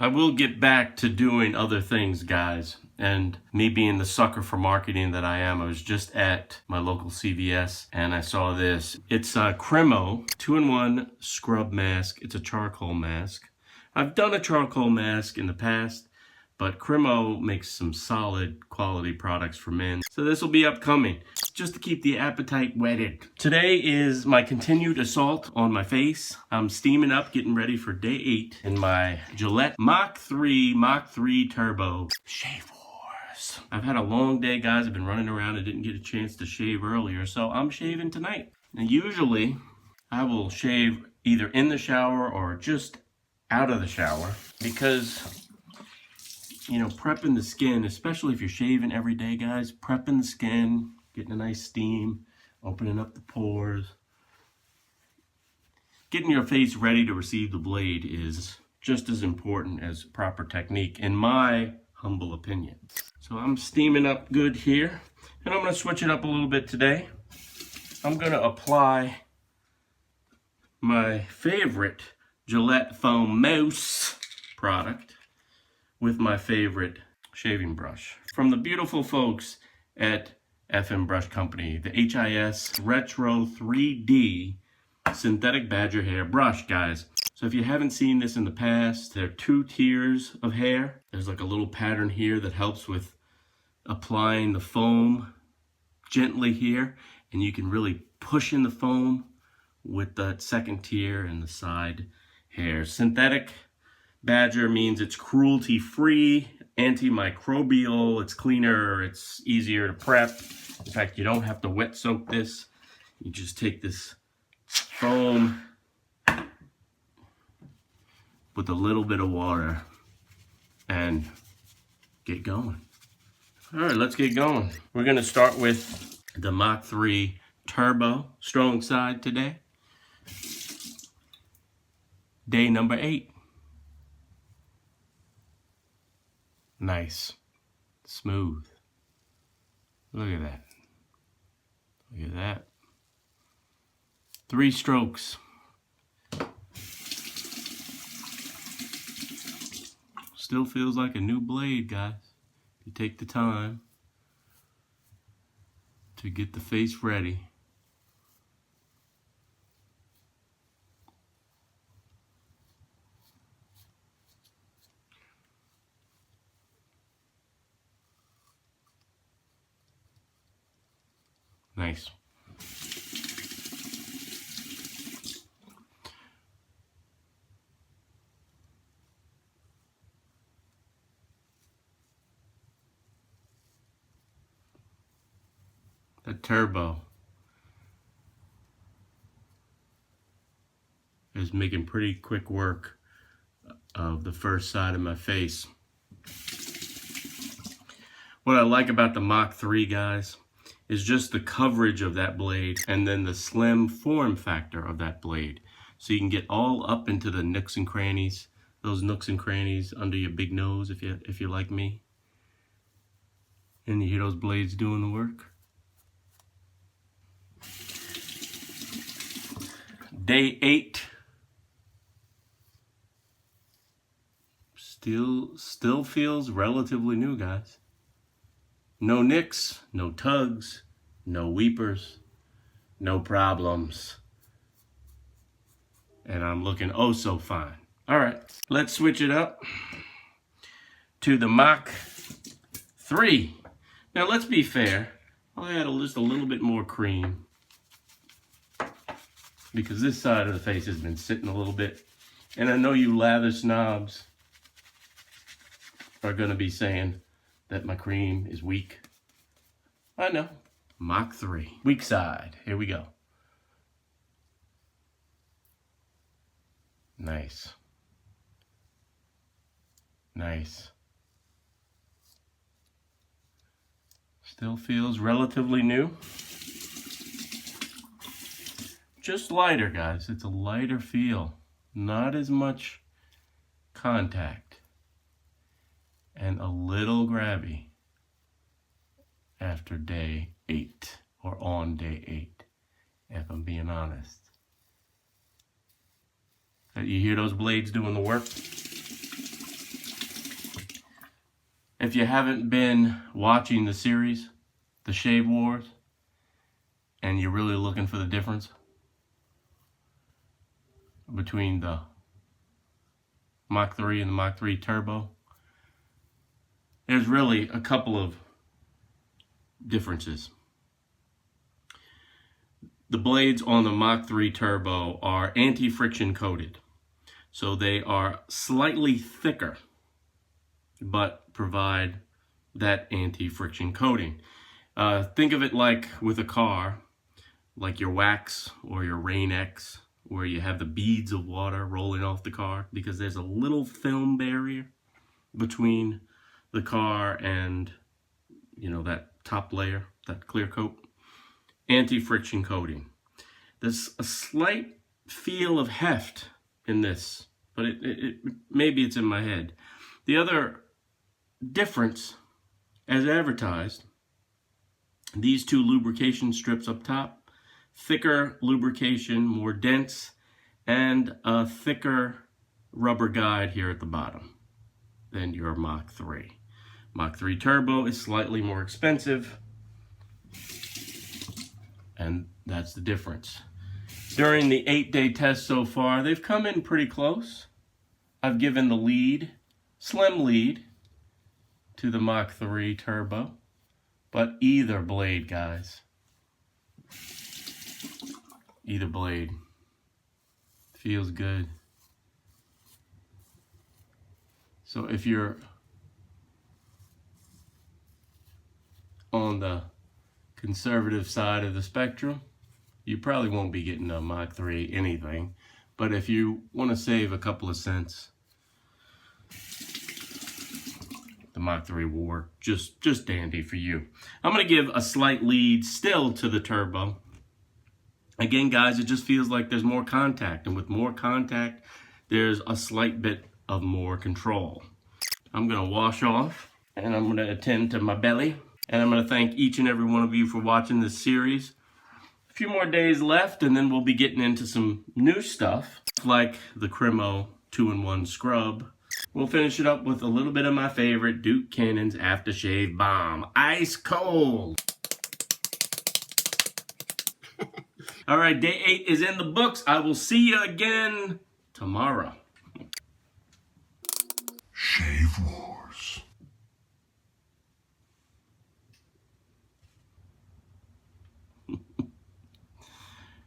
I will get back to doing other things, guys. And me being the sucker for marketing that I am, I was just at my local CVS and I saw this. It's a Cremo 2-in-1 scrub mask. It's a charcoal mask. I've done a charcoal mask in the past, but Cremo makes some solid quality products for men. So this will be upcoming, just to keep the appetite whetted. Today is my continued assault on my face. I'm steaming up, getting ready for day 8 in my Gillette Mach3 Turbo Shave Wars. I've had a long day, guys. I've been running around and didn't get a chance to shave earlier, so I'm shaving tonight. And usually, I will shave either in the shower or just out of the shower because, you know, prepping the skin, especially if you're shaving every day, guys, prepping the skin, getting a nice steam, opening up the pores, getting your face ready to receive the blade is just as important as proper technique, in my humble opinion. So I'm steaming up good here, and I'm going to switch it up a little bit today. I'm going to apply my favorite Gillette Foam Mousse product with my favorite shaving brush from the beautiful folks at FM Brush Company, the HIS Retro 3D Synthetic Badger Hair Brush, guys. So if you haven't seen this in the past, there are 2 tiers of hair. There's like a little pattern here that helps with applying the foam gently here, and you can really push in the foam with that second tier and the side hair. Synthetic Badger means it's cruelty-free, antimicrobial, it's cleaner, it's easier to prep. In fact, you don't have to wet soak this. You just take this foam with a little bit of water and get going. All right, let's get going. We're gonna start with the Mach3 Turbo strong side today. Day number 8. Nice, smooth. Look at that. Look at that. 3 strokes. Still feels like a new blade, guys. If you take the time to get the face ready. Nice. The Turbo is making pretty quick work of the first side of my face. What I like about the Mach 3, guys, is just the coverage of that blade and then the slim form factor of that blade. So you can get all up into the nooks and crannies, those nooks and crannies under your big nose if you're like me. And you hear those blades doing the work. Day 8. Still feels relatively new, guys. No nicks, no tugs, no weepers, no problems. And I'm looking oh so fine. All right, let's switch it up to the Mach 3. Now let's be fair, I'll add just a little bit more cream because this side of the face has been sitting a little bit. And I know you lather snobs are gonna be saying that my cream is weak. I know. Mach 3. Weak side. Here we go. Nice. Nice. Still feels relatively new. Just lighter, guys. It's a lighter feel. Not as much contact. And a little grabby after day 8 or on day 8, if I'm being honest. You hear those blades doing the work? If you haven't been watching the series, The Shave Wars, and you're really looking for the difference between the Mach 3 and the Mach 3 Turbo, there's really a couple of differences. The blades on the Mach 3 Turbo are anti-friction coated. So they are slightly thicker, but provide that anti-friction coating. Think of it like with a car, like your Wax or your Rain-X, where you have the beads of water rolling off the car because there's a little film barrier between the car and, you know, that top layer, that clear coat. Anti-friction coating. There's a slight feel of heft in this, but maybe it's in my head. The other difference, as advertised, these two lubrication strips up top, thicker lubrication, more dense, and a thicker rubber guide here at the bottom than your Mach 3. Mach 3 Turbo is slightly more expensive, and that's the difference. During the 8-day test so far, they've come in pretty close. I've given the lead, slim lead, to the Mach 3 Turbo. But either blade, guys, either blade feels good. So if you're on the conservative side of the spectrum, you probably won't be getting a Mach 3 anything. But if you want to save a couple of cents, the Mach 3 will work just dandy for you. I'm going to give a slight lead still to the Turbo. Again, guys, it just feels like there's more contact. And with more contact, there's a slight bit of more control. I'm going to wash off, and I'm going to attend to my belly. And I'm going to thank each and every one of you for watching this series. A few more days left, and then we'll be getting into some new stuff, like the Cremo 2-in-1 scrub. We'll finish it up with a little bit of my favorite, Duke Cannon's aftershave bomb. Ice cold. All right, day 8 is in the books. I will see you again tomorrow. Shave Wars.